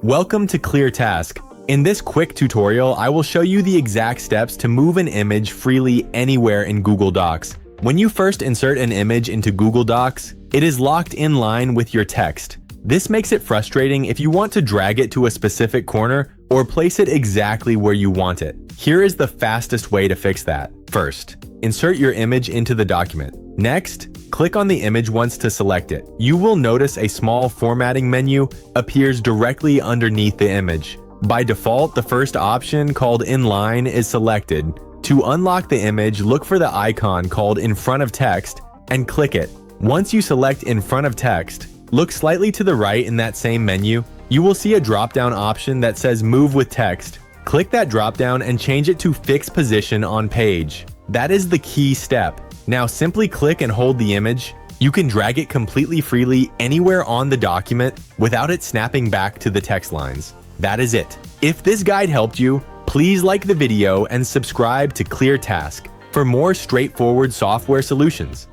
Welcome to ClearTask. In this quick tutorial, I will show you the exact steps to move an image freely anywhere in Google Docs. When you first insert an image into Google Docs, it is locked in line with your text. This makes it frustrating if you want to drag it to a specific corner or place it exactly where you want it. Here is the fastest way to fix that. First, insert your image into the document. Next, click on the image once to select it. You will notice a small formatting menu appears directly underneath the image. By default, the first option called Inline is selected. To unlock the image, look for the icon called In Front of Text and click it. Once you select In Front of Text, look slightly to the right in that same menu. You will see a drop-down option that says Move with Text. Click that drop-down and change it to Fix Position on Page. That is the key step. Now simply click and hold the image. You can drag it completely freely anywhere on the document without it snapping back to the text lines. That is it. If this guide helped you, please like the video and subscribe to ClearTask for more straightforward software solutions.